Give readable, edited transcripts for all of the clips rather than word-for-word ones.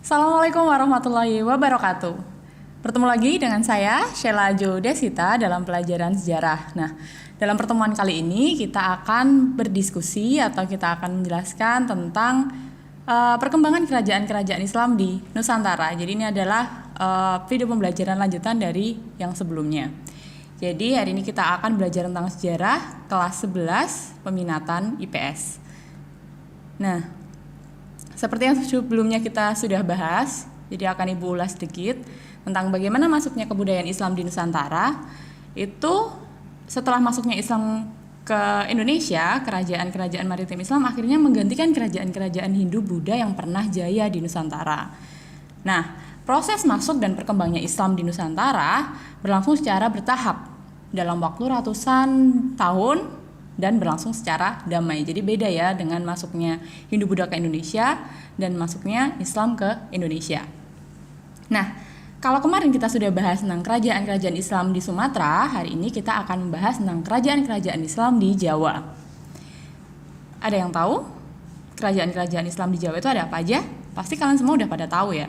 Assalamualaikum warahmatullahi wabarakatuh. Bertemu lagi dengan saya, Sheila Jo Desita, dalam pelajaran sejarah. Nah, dalam pertemuan kali ini kita akan berdiskusi atau kita akan menjelaskan tentang perkembangan kerajaan-kerajaan Islam di Nusantara. Jadi ini adalah video pembelajaran lanjutan dari yang sebelumnya. Jadi hari ini kita akan belajar tentang sejarah kelas 11 peminatan IPS. Nah, seperti yang sebelumnya kita sudah bahas, jadi akan Ibu ulas sedikit tentang bagaimana masuknya kebudayaan Islam di Nusantara. Itu setelah masuknya Islam ke Indonesia, kerajaan-kerajaan maritim Islam akhirnya menggantikan kerajaan-kerajaan Hindu-Buddha yang pernah jaya di Nusantara. Nah, proses masuk dan berkembangnya Islam di Nusantara berlangsung secara bertahap dalam waktu ratusan tahun dan berlangsung secara damai. Jadi beda ya dengan masuknya Hindu-Buddha ke Indonesia dan masuknya Islam ke Indonesia. Nah, kalau kemarin kita sudah bahas tentang kerajaan-kerajaan Islam di Sumatera, hari ini kita akan membahas tentang kerajaan-kerajaan Islam di Jawa. Ada yang tahu kerajaan-kerajaan Islam di Jawa itu ada apa aja? Pasti kalian semua udah pada tahu ya.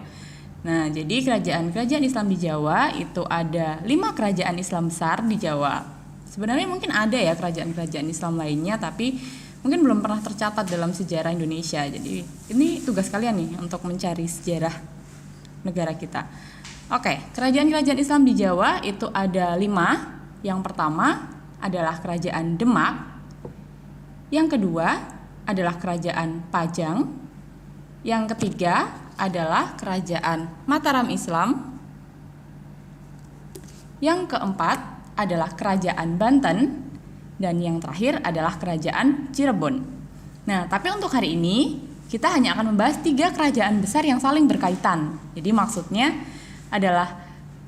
Nah, jadi kerajaan-kerajaan Islam di Jawa itu ada 5 kerajaan Islam besar di Jawa. Sebenarnya mungkin ada ya kerajaan-kerajaan Islam lainnya, tapi mungkin belum pernah tercatat dalam sejarah Indonesia. Jadi ini tugas kalian nih untuk mencari sejarah negara kita. Oke, kerajaan-kerajaan Islam di Jawa itu ada 5. Yang pertama adalah Kerajaan Demak. Yang kedua adalah Kerajaan Pajang. Yang ketiga adalah Kerajaan Mataram Islam. Yang keempat adalah Kerajaan Banten, dan yang terakhir adalah Kerajaan Cirebon. Nah, tapi untuk hari ini kita hanya akan membahas 3 kerajaan besar yang saling berkaitan. Jadi maksudnya adalah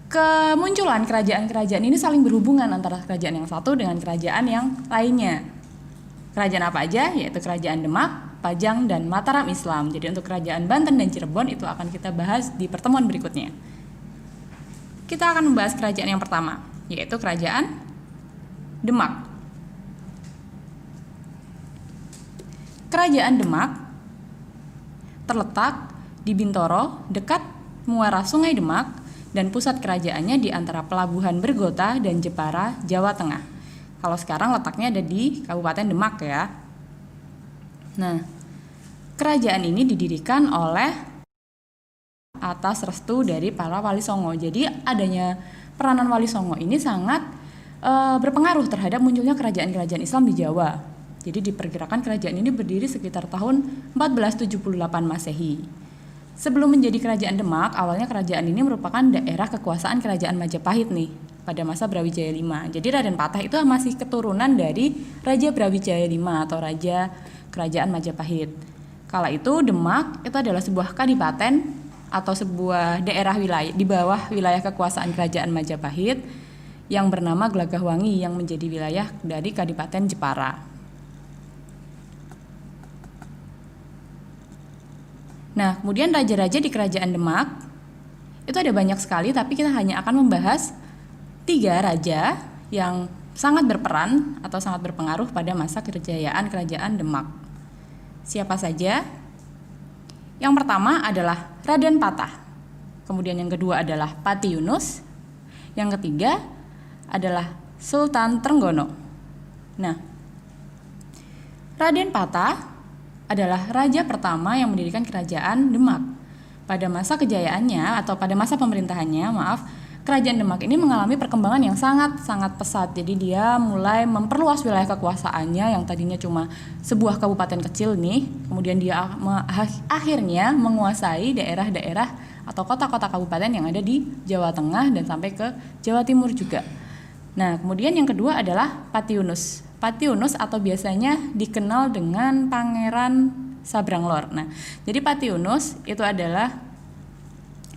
kemunculan kerajaan-kerajaan ini saling berhubungan antara kerajaan yang satu dengan kerajaan yang lainnya. Kerajaan apa aja? Yaitu Kerajaan Demak, Pajang, dan Mataram Islam. Jadi untuk Kerajaan Banten dan Cirebon itu akan kita bahas di pertemuan berikutnya. Kita akan membahas kerajaan yang pertama, yaitu Kerajaan Demak. Kerajaan Demak terletak di Bintoro, dekat muara Sungai Demak, dan pusat kerajaannya di antara Pelabuhan Bergota dan Jepara, Jawa Tengah. Kalau sekarang letaknya ada di Kabupaten Demak ya. Nah, kerajaan ini didirikan oleh atas restu dari para Wali Songo. Jadi adanya peranan Wali Songo ini sangat berpengaruh terhadap munculnya kerajaan-kerajaan Islam di Jawa. Jadi diperkirakan kerajaan ini berdiri sekitar tahun 1478 Masehi. Sebelum menjadi Kerajaan Demak, awalnya kerajaan ini merupakan daerah kekuasaan Kerajaan Majapahit nih pada masa Brawijaya V. Jadi Raden Patah itu masih keturunan dari Raja Brawijaya V atau Raja Kerajaan Majapahit. Kala itu Demak itu adalah sebuah kadipaten atau sebuah daerah wilayah di bawah wilayah kekuasaan Kerajaan Majapahit yang bernama Glagahwangi yang menjadi wilayah dari Kadipaten Jepara. Nah, kemudian raja-raja di Kerajaan Demak itu ada banyak sekali, tapi kita hanya akan membahas 3 raja yang sangat berperan atau sangat berpengaruh pada masa kejayaan Kerajaan Demak. Siapa saja? Yang pertama adalah Raden Patah. Kemudian yang kedua adalah Pati Yunus. Yang ketiga adalah Sultan Trenggono. Nah, Raden Patah adalah raja pertama yang mendirikan Kerajaan Demak. Pada masa kejayaannya atau pada masa pemerintahannya, Kerajaan Demak ini mengalami perkembangan yang sangat-sangat pesat. Jadi dia mulai memperluas wilayah kekuasaannya yang tadinya cuma sebuah kabupaten kecil nih. Kemudian dia akhirnya menguasai daerah-daerah atau kota-kota kabupaten yang ada di Jawa Tengah dan sampai ke Jawa Timur juga. Nah, kemudian yang kedua adalah Pati Yunus. Pati Yunus atau biasanya dikenal dengan Pangeran Sabranglor. Nah, jadi Pati Yunus itu adalah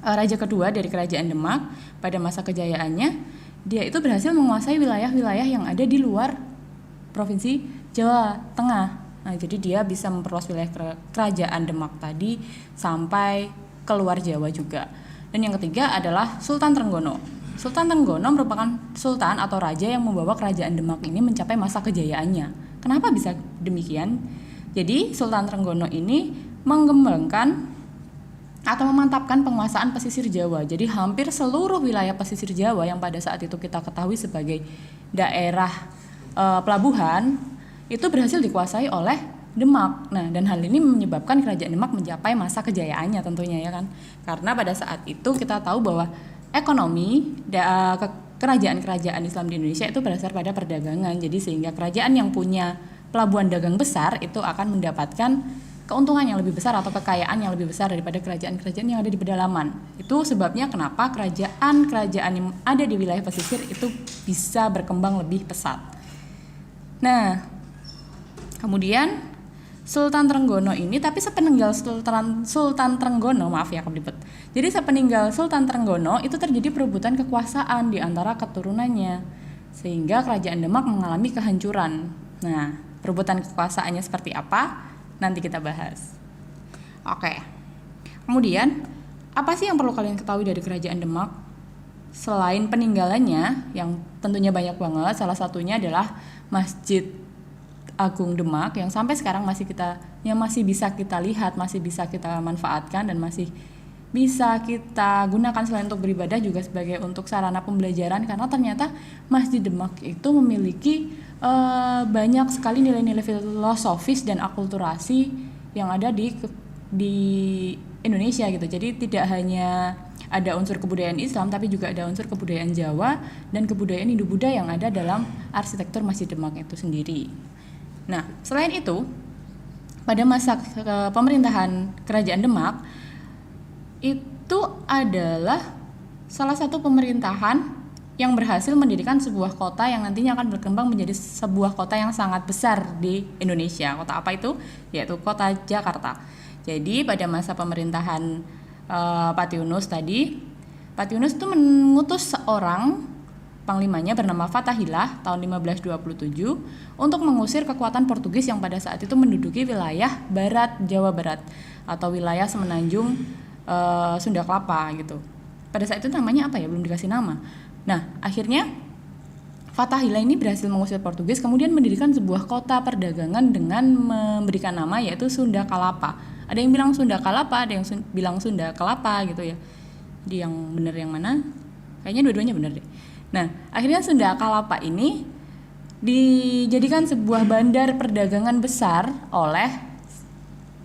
raja kedua dari Kerajaan Demak. Pada masa kejayaannya, dia itu berhasil menguasai wilayah-wilayah yang ada di luar Provinsi Jawa Tengah. Nah, jadi dia bisa memperluas wilayah Kerajaan Demak tadi sampai keluar Jawa juga. Dan yang ketiga adalah Sultan Trenggono. Sultan Trenggono merupakan sultan atau raja yang membawa Kerajaan Demak ini mencapai masa kejayaannya. Kenapa bisa demikian? Jadi Sultan Trenggono ini mengembangkan atau memantapkan penguasaan pesisir Jawa. Jadi hampir seluruh wilayah pesisir Jawa yang pada saat itu kita ketahui sebagai daerah pelabuhan itu berhasil dikuasai oleh Demak. Nah, dan hal ini menyebabkan kerajaan Demak mencapai masa kejayaannya tentunya ya kan. Karena pada saat itu kita tahu bahwa ekonomi kerajaan-kerajaan Islam di Indonesia itu berdasar pada perdagangan. Jadi sehingga kerajaan yang punya pelabuhan dagang besar itu akan mendapatkan keuntungan yang lebih besar atau kekayaan yang lebih besar daripada kerajaan-kerajaan yang ada di pedalaman. Itu sebabnya kenapa kerajaan-kerajaan yang ada di wilayah pesisir itu bisa berkembang lebih pesat. Nah, kemudian Sultan Trenggono ini, tapi sepeninggal Sultan Trenggono, maaf ya kelibet. Jadi sepeninggal Sultan Trenggono itu terjadi perebutan kekuasaan di antara keturunannya, sehingga kerajaan Demak mengalami kehancuran. Nah, perebutan kekuasaannya seperti apa? Nanti kita bahas. Oke. Kemudian, apa sih yang perlu kalian ketahui dari kerajaan Demak? Selain peninggalannya, yang tentunya banyak banget, salah satunya adalah Masjid Agung Demak yang sampai sekarang masih bisa kita lihat, masih bisa kita manfaatkan dan masih bisa kita gunakan selain untuk beribadah juga sebagai untuk sarana pembelajaran, karena ternyata Masjid Demak itu memiliki banyak sekali nilai-nilai filosofis dan akulturasi yang ada di Indonesia gitu. Jadi tidak hanya ada unsur kebudayaan Islam, tapi juga ada unsur kebudayaan Jawa dan kebudayaan Hindu-Buddha yang ada dalam arsitektur Masjid Demak itu sendiri. Nah, selain itu, pada masa pemerintahan Kerajaan Demak itu adalah salah satu pemerintahan yang berhasil mendirikan sebuah kota yang nantinya akan berkembang menjadi sebuah kota yang sangat besar di Indonesia. Kota apa itu? Yaitu kota Jakarta. Jadi pada masa pemerintahan Patiunus tadi, Patiunus itu mengutus seorang panglimanya bernama Fathahillah tahun 1527 untuk mengusir kekuatan Portugis yang pada saat itu menduduki wilayah barat Jawa Barat atau wilayah semenanjung Sunda Kelapa gitu. Pada saat itu namanya apa ya? Belum dikasih nama. Nah, akhirnya Fathahillah ini berhasil mengusir Portugis, kemudian mendirikan sebuah kota perdagangan dengan memberikan nama yaitu Sunda Kalapa. Ada yang bilang Sunda Kalapa, ada yang bilang Sunda Kelapa gitu ya. Di yang benar yang mana? Kayaknya dua-duanya benar deh. Nah, akhirnya Sunda Kalapa ini dijadikan sebuah bandar perdagangan besar oleh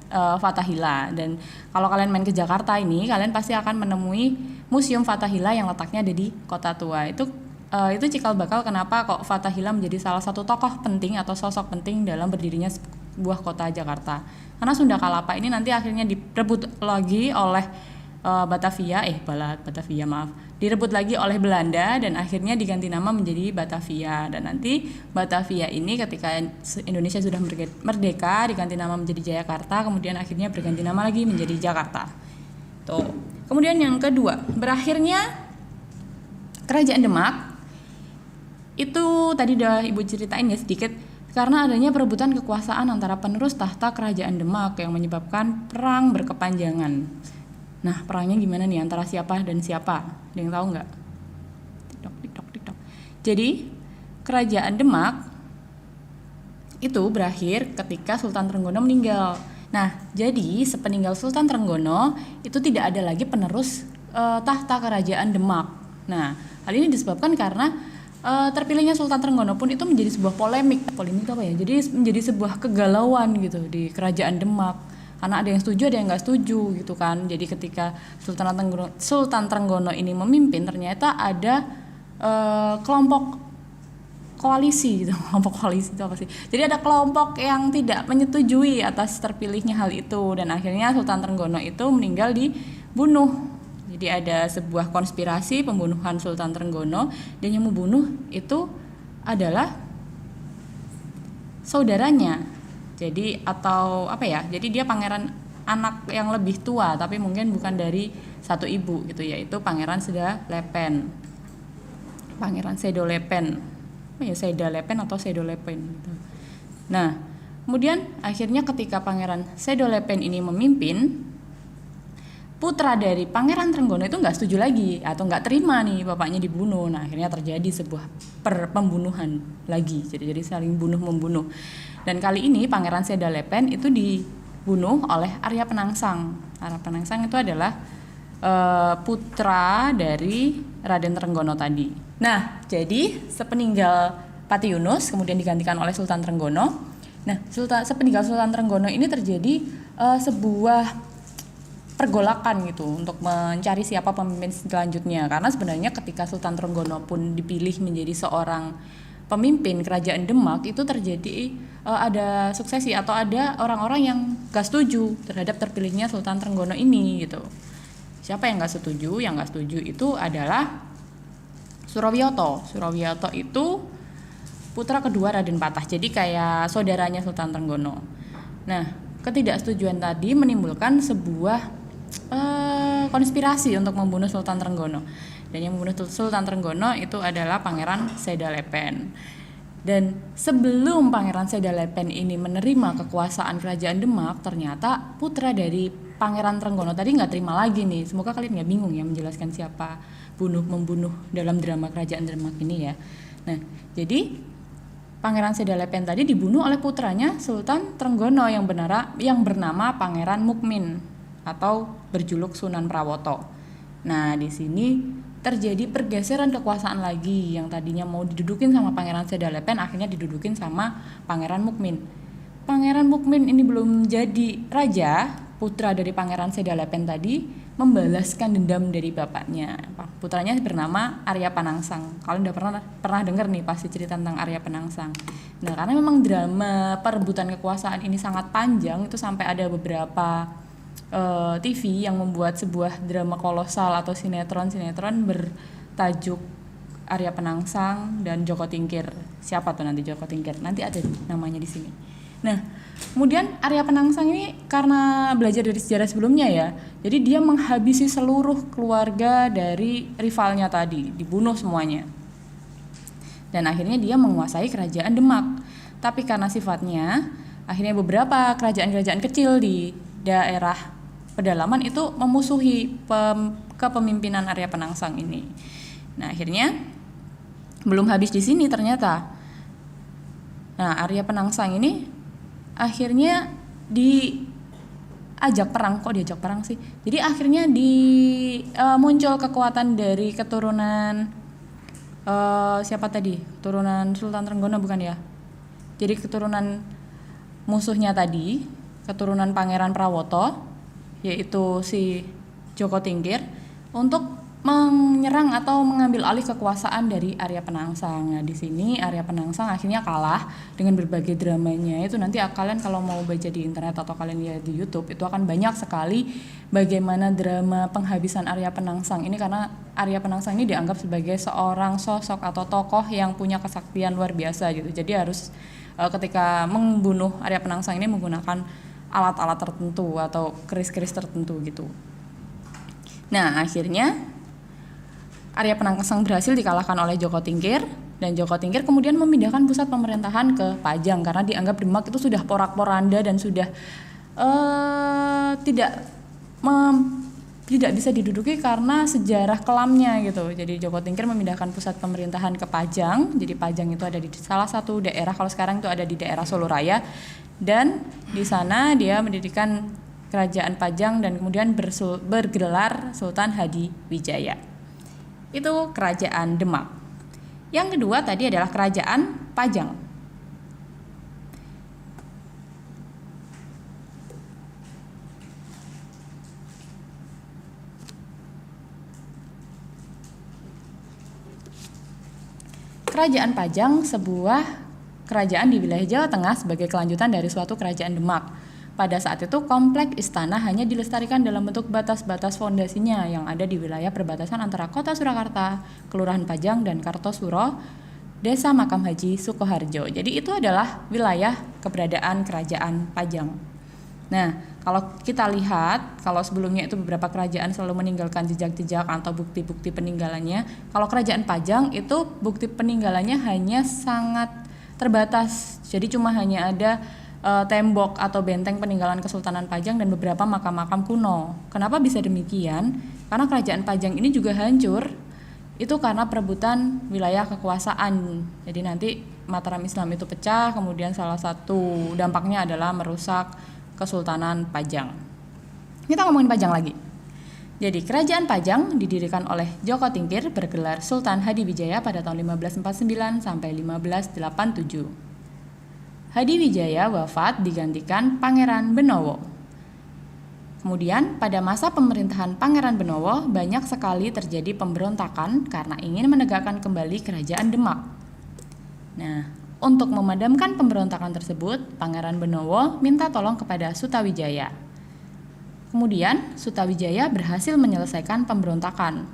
Fathahillah. Dan kalau kalian main ke Jakarta ini, kalian pasti akan menemui Museum Fathahillah yang letaknya ada di Kota Tua. Itu cikal bakal kenapa kok Fathahillah menjadi salah satu tokoh penting atau sosok penting dalam berdirinya sebuah kota Jakarta. Karena Sunda Kalapa ini nanti akhirnya direbut lagi oleh direbut lagi oleh Belanda dan akhirnya diganti nama menjadi Batavia. Dan nanti Batavia ini ketika Indonesia sudah merdeka diganti nama menjadi Jayakarta, kemudian akhirnya berganti nama lagi menjadi Jakarta. Tuh. Kemudian yang kedua, berakhirnya Kerajaan Demak itu tadi udah Ibu ceritain ya sedikit, karena adanya perebutan kekuasaan antara penerus tahta Kerajaan Demak yang menyebabkan perang berkepanjangan. Nah, perangnya gimana nih antara siapa dan siapa? Ada yang tahu nggak? Tiktok. Jadi, Kerajaan Demak itu berakhir ketika Sultan Trenggono meninggal. Nah, jadi sepeninggal Sultan Trenggono itu tidak ada lagi penerus tahta Kerajaan Demak. Nah, hal ini disebabkan karena terpilihnya Sultan Trenggono pun itu menjadi sebuah polemik apa ya? Jadi menjadi sebuah kegalauan gitu di Kerajaan Demak. Karena ada yang setuju, ada yang nggak setuju gitu kan. Jadi ketika Sultan Trenggono ini memimpin, ternyata ada kelompok koalisi gitu. Kelompok koalisi itu apa sih? Jadi ada kelompok yang tidak menyetujui atas terpilihnya hal itu, dan akhirnya Sultan Trenggono itu meninggal dibunuh. Jadi ada sebuah konspirasi pembunuhan Sultan Trenggono, dan yang membunuh itu adalah saudaranya. Jadi atau apa ya? Jadi dia pangeran anak yang lebih tua, tapi mungkin bukan dari satu ibu gitu, yaitu Pangeran Sedalepen. Pangeran Sedalepen. Oh ya, Sedalepen atau Sedalepen gitu. Nah, kemudian akhirnya ketika Pangeran Sedalepen ini memimpin, putra dari Pangeran Trenggono itu nggak setuju lagi atau nggak terima nih bapaknya dibunuh. Nah, akhirnya terjadi sebuah pembunuhan lagi. Jadi saling bunuh-membunuh. Dan kali ini Pangeran Sedalepen itu dibunuh oleh Arya Penangsang. Arya Penangsang itu adalah putra dari Raden Trenggono tadi. Nah, jadi sepeninggal Pati Yunus kemudian digantikan oleh Sultan Trenggono. Nah, sepeninggal Sultan Trenggono ini terjadi sebuah pergolakan gitu untuk mencari siapa pemimpin selanjutnya, karena sebenarnya ketika Sultan Trenggono pun dipilih menjadi seorang pemimpin kerajaan Demak itu terjadi ada suksesi atau ada orang-orang yang gak setuju terhadap terpilihnya Sultan Trenggono ini gitu. Siapa yang gak setuju? Yang gak setuju itu adalah Surawiyoto. Surawiyoto itu putra kedua Raden Patah, jadi kayak saudaranya Sultan Trenggono. Nah, ketidaksetujuan tadi menimbulkan sebuah konspirasi untuk membunuh Sultan Trenggono, dan yang membunuh Sultan Trenggono itu adalah Pangeran Sedalepen. Dan sebelum Pangeran Sedalepen ini menerima kekuasaan kerajaan Demak, ternyata putra dari Pangeran Trenggono tadi nggak terima lagi nih. Semoga kalian nggak bingung ya menjelaskan siapa membunuh dalam drama kerajaan Demak ini ya. Nah, jadi Pangeran Sedalepen tadi dibunuh oleh putranya Sultan Trenggono yang bernama Pangeran Mukmin atau berjuluk Sunan Prawoto. Nah, di sini terjadi pergeseran kekuasaan lagi, yang tadinya mau didudukin sama Pangeran Sedalepen akhirnya didudukin sama Pangeran Mukmin. Pangeran Mukmin ini belum jadi raja, putra dari Pangeran Sedalepen tadi membalaskan dendam dari bapaknya. Putranya bernama Arya Penangsang. Kalian udah pernah dengar nih pasti cerita tentang Arya Penangsang. Nah, karena memang drama perebutan kekuasaan ini sangat panjang, itu sampai ada beberapa TV yang membuat sebuah drama kolosal atau sinetron bertajuk Arya Penangsang dan Joko Tingkir. Siapa tuh nanti Joko Tingkir? Nanti ada namanya di sini. Nah, kemudian Arya Penangsang ini karena belajar dari sejarah sebelumnya ya, jadi dia menghabisi seluruh keluarga dari rivalnya tadi, dibunuh semuanya. Dan akhirnya dia menguasai kerajaan Demak. Tapi karena sifatnya, akhirnya beberapa kerajaan-kerajaan kecil di daerah pedalaman itu memusuhi kepemimpinan Arya Penangsang ini. Nah, akhirnya belum habis di sini ternyata. Nah, Arya Penangsang ini akhirnya diajak perang. Kok diajak perang sih? Jadi akhirnya muncul kekuatan dari keturunan siapa tadi? Keturunan Sultan Trenggono bukan ya? Jadi keturunan musuhnya tadi, keturunan Pangeran Prawoto, yaitu si Joko Tingkir, untuk menyerang atau mengambil alih kekuasaan dari Arya Penangsang. Nah, di sini Arya Penangsang akhirnya kalah dengan berbagai dramanya. Itu nanti kalian kalau mau baca di internet atau kalian lihat di YouTube, itu akan banyak sekali bagaimana drama penghabisan Arya Penangsang ini, karena Arya Penangsang ini dianggap sebagai seorang sosok atau tokoh yang punya kesaktian luar biasa gitu. Jadi harus ketika membunuh Arya Penangsang ini menggunakan alat-alat tertentu atau keris-keris tertentu gitu. Nah, akhirnya Arya Penangsang berhasil dikalahkan oleh Joko Tingkir, dan Joko Tingkir kemudian memindahkan pusat pemerintahan ke Pajang karena dianggap Demak itu sudah porak-poranda dan sudah tidak bisa diduduki karena sejarah kelamnya gitu. Jadi Joko Tingkir memindahkan pusat pemerintahan ke Pajang. Jadi Pajang itu ada di salah satu daerah, kalau sekarang itu ada di daerah Soloraya, dan di sana dia mendirikan kerajaan Pajang dan kemudian bergelar Sultan Hadiwijaya. Itu kerajaan Demak. Yang kedua tadi adalah kerajaan Pajang. Kerajaan Pajang sebuah kerajaan di wilayah Jawa Tengah sebagai kelanjutan dari suatu kerajaan Demak. Pada saat itu kompleks istana hanya dilestarikan dalam bentuk batas-batas fondasinya yang ada di wilayah perbatasan antara Kota Surakarta, Kelurahan Pajang, dan Kartosuro, Desa Makam Haji Sukoharjo. Jadi itu adalah wilayah keberadaan kerajaan Pajang. Nah, kalau kita lihat, kalau sebelumnya itu beberapa kerajaan selalu meninggalkan jejak-jejak atau bukti-bukti peninggalannya. Kalau kerajaan Pajang itu bukti peninggalannya hanya sangat terbatas. Jadi cuma hanya ada tembok atau benteng peninggalan Kesultanan Pajang dan beberapa makam-makam kuno. Kenapa bisa demikian? Karena kerajaan Pajang ini juga hancur itu karena perebutan wilayah kekuasaan. Jadi nanti Mataram Islam itu pecah, kemudian salah satu dampaknya adalah merusak Kesultanan Pajang. Kita ngomongin Pajang lagi. Jadi Kerajaan Pajang didirikan oleh Joko Tingkir bergelar Sultan Hadiwijaya pada tahun 1549 sampai 1587. Hadiwijaya wafat digantikan Pangeran Benowo. Kemudian pada masa pemerintahan Pangeran Benowo banyak sekali terjadi pemberontakan karena ingin menegakkan kembali Kerajaan Demak. Nah, untuk memadamkan pemberontakan tersebut, Pangeran Benowo minta tolong kepada Sutawijaya. Kemudian Sutawijaya berhasil menyelesaikan pemberontakan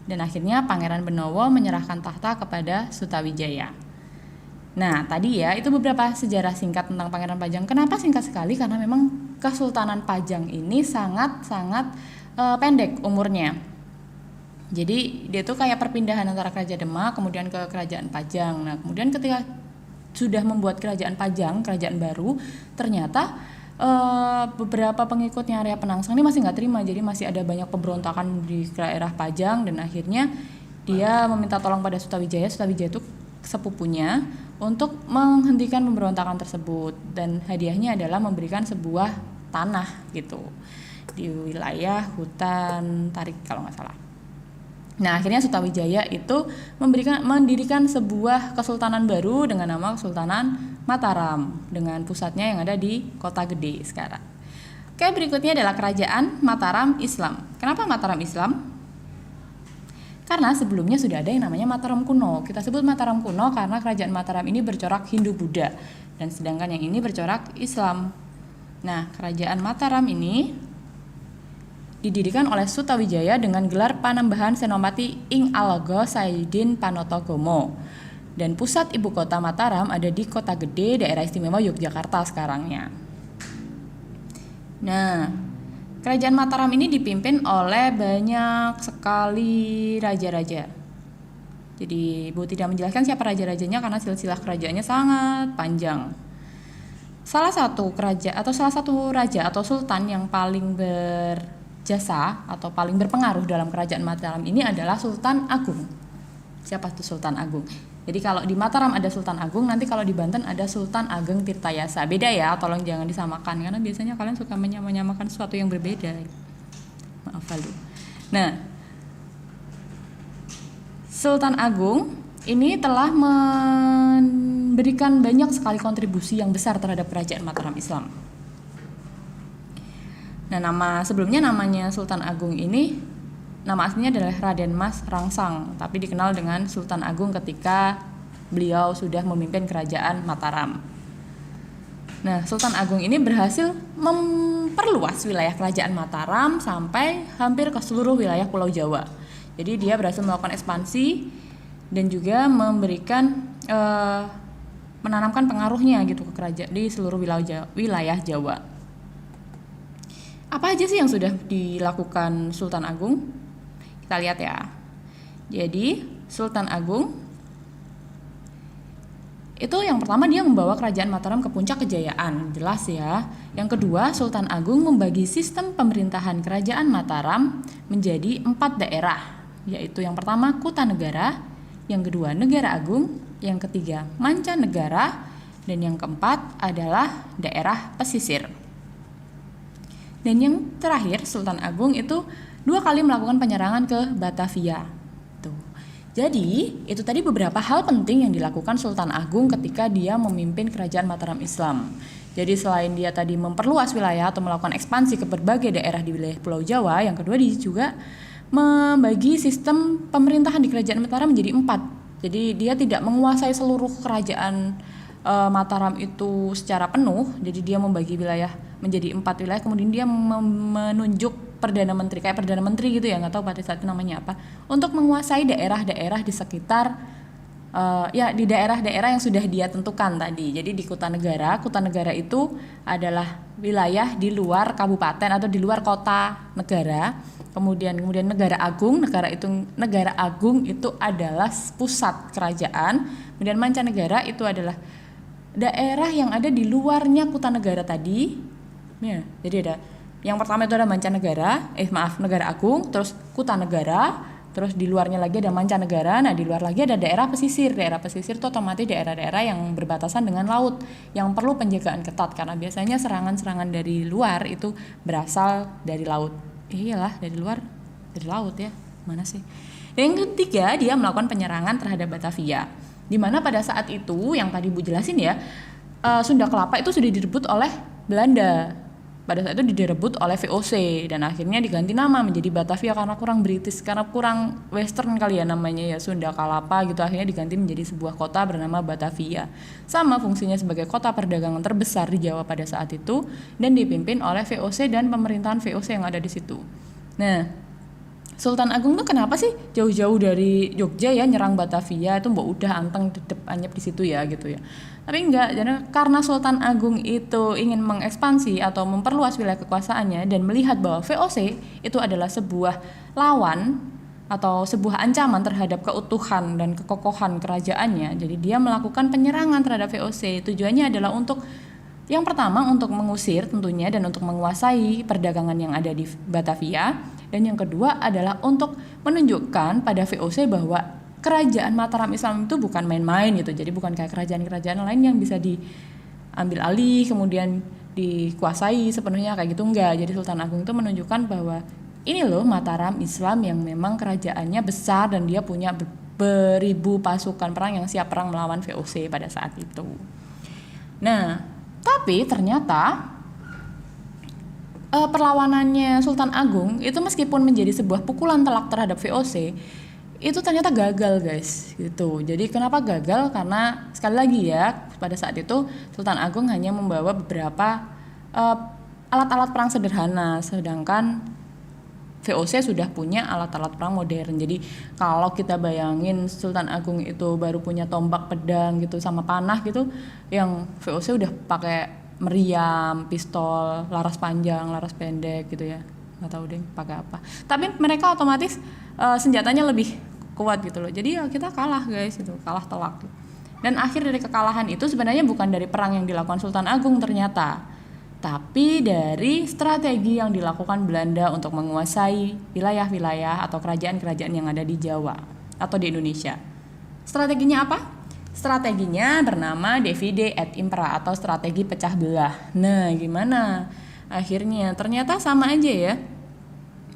dan akhirnya Pangeran Benowo menyerahkan tahta kepada Sutawijaya. Nah tadi ya itu beberapa sejarah singkat tentang Pangeran Pajang. Kenapa singkat sekali? Karena memang Kesultanan Pajang ini sangat-sangat pendek umurnya. Jadi dia tuh kayak perpindahan antara Kerajaan Demak kemudian ke Kerajaan Pajang. Nah kemudian ketika sudah membuat Kerajaan Pajang, kerajaan baru, ternyata beberapa pengikutnya Arya Penangsang ini masih nggak terima, jadi masih ada banyak pemberontakan di daerah Pajang dan akhirnya dia meminta tolong pada Sutawijaya. Sutawijaya itu sepupunya untuk menghentikan pemberontakan tersebut dan hadiahnya adalah memberikan sebuah tanah gitu di wilayah hutan Tarik kalau nggak salah. Nah akhirnya Sutawijaya itu mendirikan sebuah kesultanan baru dengan nama Kesultanan Mataram dengan pusatnya yang ada di Kota Gede sekarang. Oke, berikutnya adalah Kerajaan Mataram Islam. Kenapa Mataram Islam? Karena sebelumnya sudah ada yang namanya Mataram kuno. Kita sebut Mataram kuno karena Kerajaan Mataram ini bercorak Hindu-Buddha dan sedangkan yang ini bercorak Islam. Nah, Kerajaan Mataram ini didirikan oleh Sutawijaya dengan gelar Panembahan Senopati Ing Alogo Saidin Panotogomo. Dan pusat ibu kota Mataram ada di Kota Gede, daerah istimewa Yogyakarta sekarangnya. Nah, Kerajaan Mataram ini dipimpin oleh banyak sekali raja-raja. Jadi Ibu tidak menjelaskan siapa raja-rajanya karena silsilah kerajaannya sangat panjang. Salah satu raja atau sultan yang paling berjasa atau paling berpengaruh dalam Kerajaan Mataram ini adalah Sultan Agung. Siapa itu Sultan Agung? Jadi kalau di Mataram ada Sultan Agung, nanti kalau di Banten ada Sultan Ageng Tirtayasa. Beda ya, tolong jangan disamakan karena biasanya kalian suka menyamakan sesuatu yang berbeda. Maaf Valdo. Nah, Sultan Agung ini telah memberikan banyak sekali kontribusi yang besar terhadap Kerajaan Mataram Islam. Nah, sebelumnya namanya Sultan Agung ini nama aslinya adalah Raden Mas Rangsang, tapi dikenal dengan Sultan Agung ketika beliau sudah memimpin Kerajaan Mataram. Nah, Sultan Agung ini berhasil memperluas wilayah Kerajaan Mataram sampai hampir ke seluruh wilayah Pulau Jawa. Jadi dia berhasil melakukan ekspansi dan juga menanamkan pengaruhnya gitu ke kerajaan di seluruh wilayah Jawa. Apa aja sih yang sudah dilakukan Sultan Agung? Kita lihat ya. Jadi Sultan Agung itu yang pertama dia membawa Kerajaan Mataram ke puncak kejayaan, jelas ya. Yang kedua, Sultan Agung membagi sistem pemerintahan Kerajaan Mataram menjadi 4 daerah, yaitu yang pertama Kutanegara, yang kedua Negara Agung, yang ketiga Mancanegara, dan yang keempat adalah daerah pesisir. Dan yang terakhir Sultan Agung itu 2 kali melakukan penyerangan ke Batavia. Tuh. Jadi, itu tadi beberapa hal penting yang dilakukan Sultan Agung ketika dia memimpin Kerajaan Mataram Islam. Jadi, selain dia tadi memperluas wilayah atau melakukan ekspansi ke berbagai daerah di wilayah Pulau Jawa, yang kedua dia juga membagi sistem pemerintahan di Kerajaan Mataram menjadi 4. Jadi, dia tidak menguasai seluruh kerajaan Mataram itu secara penuh. Jadi, dia membagi wilayah menjadi 4 wilayah, kemudian dia menunjuk Perdana Menteri, kayak Perdana Menteri gitu ya, nggak tahu pada saat itu namanya apa, untuk menguasai daerah-daerah di sekitar di daerah-daerah yang sudah dia tentukan tadi. Jadi di Kutanegara itu adalah wilayah di luar kabupaten atau di luar kota negara. Kemudian Negara Agung itu adalah pusat kerajaan. Kemudian Mancanegara itu adalah daerah yang ada di luarnya Kutanegara tadi. Ya, jadi ada yang pertama itu ada Negara Agung, terus Kutanegara, Terus di luarnya lagi ada mancanegara. Nah, di luar lagi ada daerah pesisir. Daerah pesisir itu otomatis daerah-daerah yang berbatasan dengan laut yang perlu penjagaan ketat karena biasanya serangan-serangan dari luar itu berasal dari laut. Iyalah, dari luar, dari laut ya. Mana sih? Dan yang ketiga, dia melakukan penyerangan terhadap Batavia. Di mana pada saat itu yang tadi Bu jelasin ya, Sunda Kelapa itu sudah direbut oleh Belanda. Pada saat itu direbut oleh VOC dan akhirnya diganti nama menjadi Batavia karena kurang British, karena kurang Western kali ya namanya ya, Sunda Kelapa gitu. Akhirnya diganti menjadi sebuah kota bernama Batavia. Sama fungsinya sebagai kota perdagangan terbesar di Jawa pada saat itu dan dipimpin oleh VOC dan pemerintahan VOC yang ada di situ. Nah, Sultan Agung tuh kenapa sih jauh-jauh dari Jogja ya nyerang Batavia, itu mbok udah anteng dedep anyep di situ ya gitu ya. Tapi enggak, jadi karena Sultan Agung itu ingin mengekspansi atau memperluas wilayah kekuasaannya dan melihat bahwa VOC itu adalah sebuah lawan atau sebuah ancaman terhadap keutuhan dan kekokohan kerajaannya. Jadi dia melakukan penyerangan terhadap VOC. Tujuannya adalah untuk yang pertama untuk mengusir tentunya dan untuk menguasai perdagangan yang ada di Batavia, dan yang kedua adalah untuk menunjukkan pada VOC bahwa kerajaan Mataram Islam itu bukan main-main gitu. Jadi bukan kayak kerajaan-kerajaan lain yang bisa diambil alih kemudian dikuasai sepenuhnya kayak gitu, enggak. Jadi Sultan Agung itu menunjukkan bahwa ini loh Mataram Islam yang memang kerajaannya besar dan dia punya beribu pasukan perang yang siap perang melawan VOC pada saat itu. Nah, tapi ternyata perlawanannya Sultan Agung itu meskipun menjadi sebuah pukulan telak terhadap VOC, itu ternyata gagal guys gitu. Jadi kenapa gagal? Karena sekali lagi ya, pada saat itu Sultan Agung hanya membawa beberapa alat-alat perang sederhana, sedangkan VOC sudah punya alat-alat perang modern. Jadi kalau kita bayangin Sultan Agung itu baru punya tombak, pedang gitu sama panah gitu, yang VOC udah pakai meriam, pistol, laras panjang, laras pendek gitu ya. Nggak tahu deh pakai apa. Tapi mereka otomatis senjatanya lebih kuat gitu loh. Jadi ya kita kalah guys, itu kalah telak. Dan akhir dari kekalahan itu sebenarnya bukan dari perang yang dilakukan Sultan Agung ternyata, tapi dari strategi yang dilakukan Belanda untuk menguasai wilayah-wilayah atau kerajaan-kerajaan yang ada di Jawa atau di Indonesia. Strateginya apa? Strateginya bernama divide et impera atau strategi pecah belah. Nah, gimana? Akhirnya ternyata sama aja ya.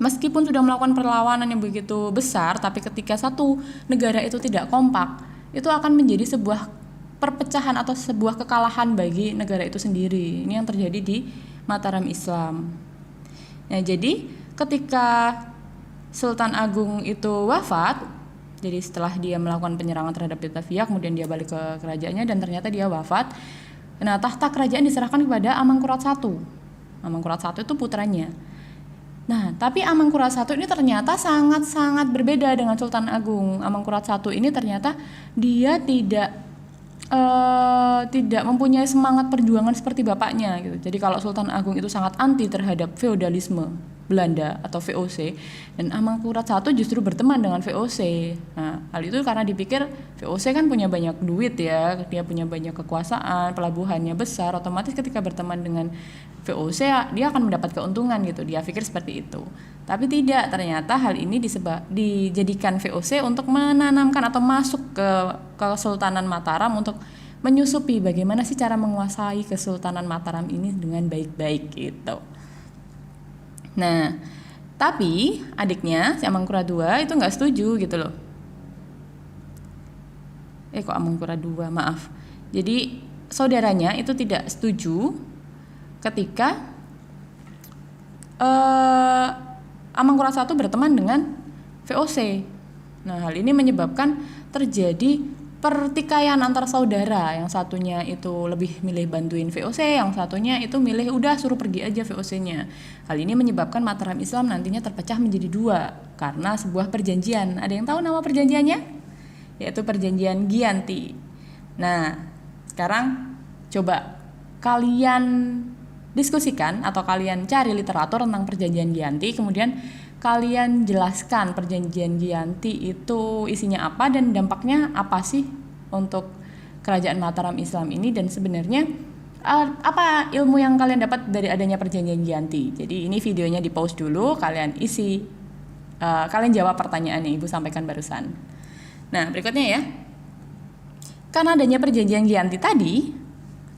Meskipun sudah melakukan perlawanan yang begitu besar, tapi ketika satu negara itu tidak kompak, itu akan menjadi sebuah perpecahan atau sebuah kekalahan bagi negara itu sendiri. Ini yang terjadi di Mataram Islam. Nah, jadi ketika Sultan Agung itu wafat, jadi setelah dia melakukan penyerangan terhadap Batavia, kemudian dia balik ke kerajaannya dan ternyata dia wafat. Nah, tahta kerajaan diserahkan kepada Amangkurat I. Amangkurat I itu putranya. Nah, tapi Amangkurat I ini ternyata sangat-sangat berbeda dengan Sultan Agung. Amangkurat I ini ternyata dia tidak mempunyai semangat perjuangan seperti bapaknya gitu. Jadi kalau Sultan Agung itu sangat anti terhadap feodalisme Belanda atau VOC, dan Amangkurat I justru berteman dengan VOC. Nah, hal itu karena dipikir VOC kan punya banyak duit ya, dia punya banyak kekuasaan, pelabuhannya besar, otomatis ketika berteman dengan VOC dia akan mendapat keuntungan gitu. Dia pikir seperti itu. Tapi tidak, ternyata hal ini dijadikan VOC untuk menanamkan atau masuk ke Kesultanan Mataram untuk menyusupi bagaimana sih cara menguasai Kesultanan Mataram ini dengan baik-baik gitu. Nah, tapi adiknya si Amangkurat II itu nggak setuju gitu loh. Kok Amangkurat II, maaf. Jadi saudaranya itu tidak setuju ketika Amangkurat I berteman dengan VOC. Nah, hal ini menyebabkan terjadi pertikaian antar saudara. Yang satunya itu lebih milih bantuin VOC, yang satunya itu milih udah suruh pergi aja VOC-nya. Hal ini menyebabkan Mataram Islam nantinya terpecah menjadi dua karena sebuah perjanjian. Ada yang tahu nama perjanjiannya? Yaitu Perjanjian Giyanti. Nah, sekarang coba kalian diskusikan atau kalian cari literatur tentang Perjanjian Giyanti, kemudian kalian jelaskan Perjanjian Giyanti itu isinya apa dan dampaknya apa sih untuk kerajaan Mataram Islam ini, dan sebenarnya apa ilmu yang kalian dapat dari adanya Perjanjian Giyanti. Jadi ini videonya di pause dulu, kalian isi kalian jawab pertanyaan yang Ibu sampaikan barusan. Nah, berikutnya ya. Karena adanya perjanjian Giyanti tadi,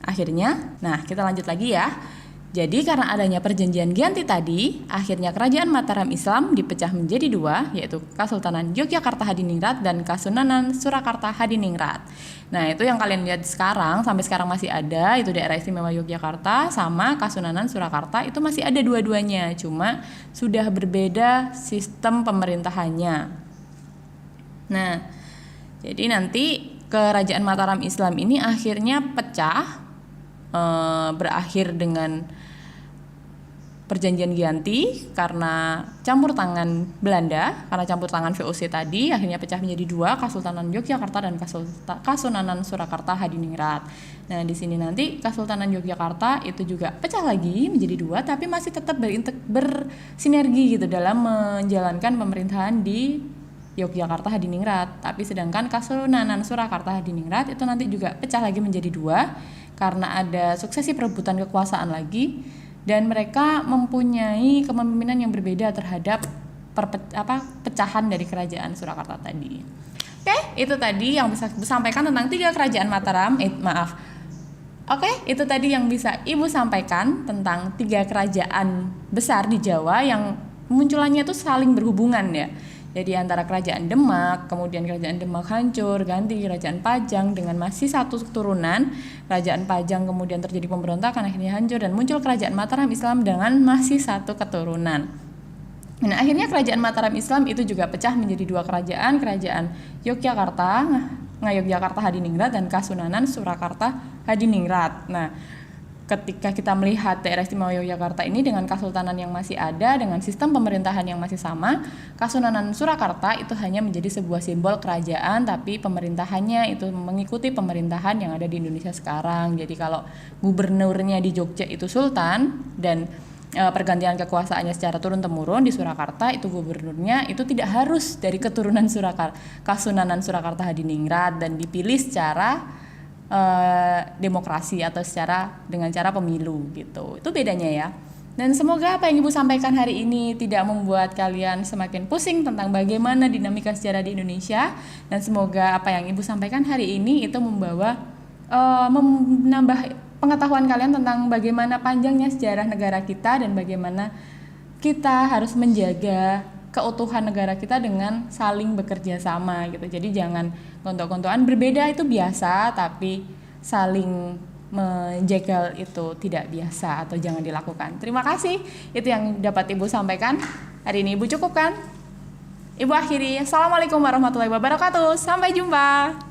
akhirnya, nah kita lanjut lagi ya. Jadi karena adanya perjanjian Giyanti tadi, akhirnya kerajaan Mataram Islam dipecah menjadi dua, yaitu Kesultanan Yogyakarta Hadiningrat dan Kasunanan Surakarta Hadiningrat. Nah, itu yang kalian lihat sekarang, sampai sekarang masih ada, itu daerah istimewa Yogyakarta sama Kasunanan Surakarta, itu masih ada dua-duanya, cuma sudah berbeda sistem pemerintahannya. Nah, jadi nanti kerajaan Mataram Islam ini akhirnya pecah, berakhir dengan perjanjian Giyanti karena campur tangan Belanda, karena campur tangan VOC tadi, akhirnya pecah menjadi dua, Kesultanan Yogyakarta dan Kasunanan Surakarta Hadiningrat. Nah, di sini nanti Kesultanan Yogyakarta itu juga pecah lagi menjadi dua, tapi masih tetap bersinergi gitu dalam menjalankan pemerintahan di Yogyakarta Hadiningrat. Tapi sedangkan Kasunanan Surakarta Hadiningrat itu nanti juga pecah lagi menjadi dua karena ada suksesi perebutan kekuasaan lagi. Dan mereka mempunyai kepemimpinan yang berbeda terhadap pecahan dari kerajaan Surakarta tadi. Oke, itu tadi yang bisa Ibu sampaikan tentang 3 kerajaan Mataram. Oke, itu tadi yang bisa Ibu sampaikan tentang 3 kerajaan besar di Jawa yang munculannya itu saling berhubungan ya. Jadi antara kerajaan Demak, kemudian kerajaan Demak hancur, ganti kerajaan Pajang dengan masih satu keturunan. Kerajaan Pajang kemudian terjadi pemberontakan, akhirnya hancur dan muncul kerajaan Mataram Islam dengan masih satu keturunan. Nah, akhirnya kerajaan Mataram Islam itu juga pecah menjadi 2 kerajaan, kerajaan Yogyakarta, Ngayogyakarta Hadiningrat dan Kasunanan Surakarta Hadiningrat. Nah, ketika kita melihat daerah istimewa Yogyakarta ini dengan kesultanan yang masih ada, dengan sistem pemerintahan yang masih sama, Kasunanan Surakarta itu hanya menjadi sebuah simbol kerajaan, tapi pemerintahannya itu mengikuti pemerintahan yang ada di Indonesia sekarang. Jadi kalau gubernurnya di Jogja itu sultan dan pergantian kekuasaannya secara turun-temurun, di Surakarta itu gubernurnya itu tidak harus dari keturunan Kasunanan Surakarta Hadiningrat dan dipilih secara demokrasi atau dengan cara pemilu gitu. Itu bedanya ya. Dan semoga apa yang Ibu sampaikan hari ini tidak membuat kalian semakin pusing tentang bagaimana dinamika sejarah di Indonesia, dan semoga apa yang Ibu sampaikan hari ini itu menambah pengetahuan kalian tentang bagaimana panjangnya sejarah negara kita dan bagaimana kita harus menjaga keutuhan negara kita dengan saling bekerja sama gitu. Jadi jangan gontok-gontokan, berbeda itu biasa, tapi saling menjegal itu tidak biasa atau jangan dilakukan. Terima kasih, itu yang dapat Ibu sampaikan. Hari ini Ibu cukupkan. Ibu akhiri. Assalamualaikum warahmatullahi wabarakatuh. Sampai jumpa.